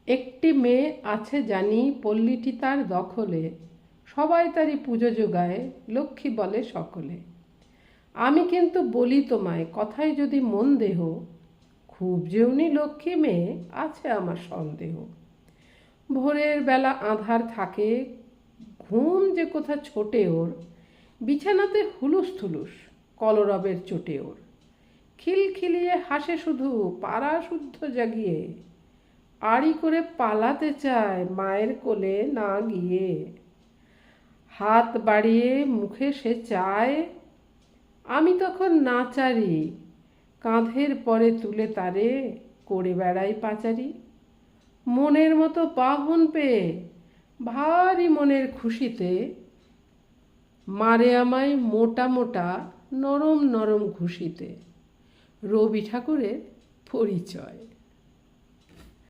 একটি মেয়ে আছে জানি, পল্লীটি তার দখলে, সবাই তারই পুজো যোগায়, লক্ষ্মী বলে সকলে। আমি কিন্তু বলি তোমায়, কথায় যদি মন দেহ, খুব যে উনি লক্ষ্মী মেয়ে আছে আমার সন্দেহ। ভোরের বেলা আঁধার থাকে, ঘুম যে কোথা ছোটে ওর, বিছানাতে হুলুস থুলুস কলরবের চোটে ওর। খিলখিলিয়ে হাসে শুধু পাড়া শুদ্ধ জাগিয়ে, আড়ি করে পালাতে চায় মায়ের কোলে না গিয়ে। হাত বাড়িয়ে মুখে সে চায়, আমি তখন নাচারি, কাঁধের পরে তুলে তারে করে বেড়াই পাচারি। মনের মতো বাহন পেয়ে ভারী মনের খুশিতে মারে আমায় মোটা মোটা নরম নরম ঘুষিতে। রবি ঠাকুরের পরিচয়।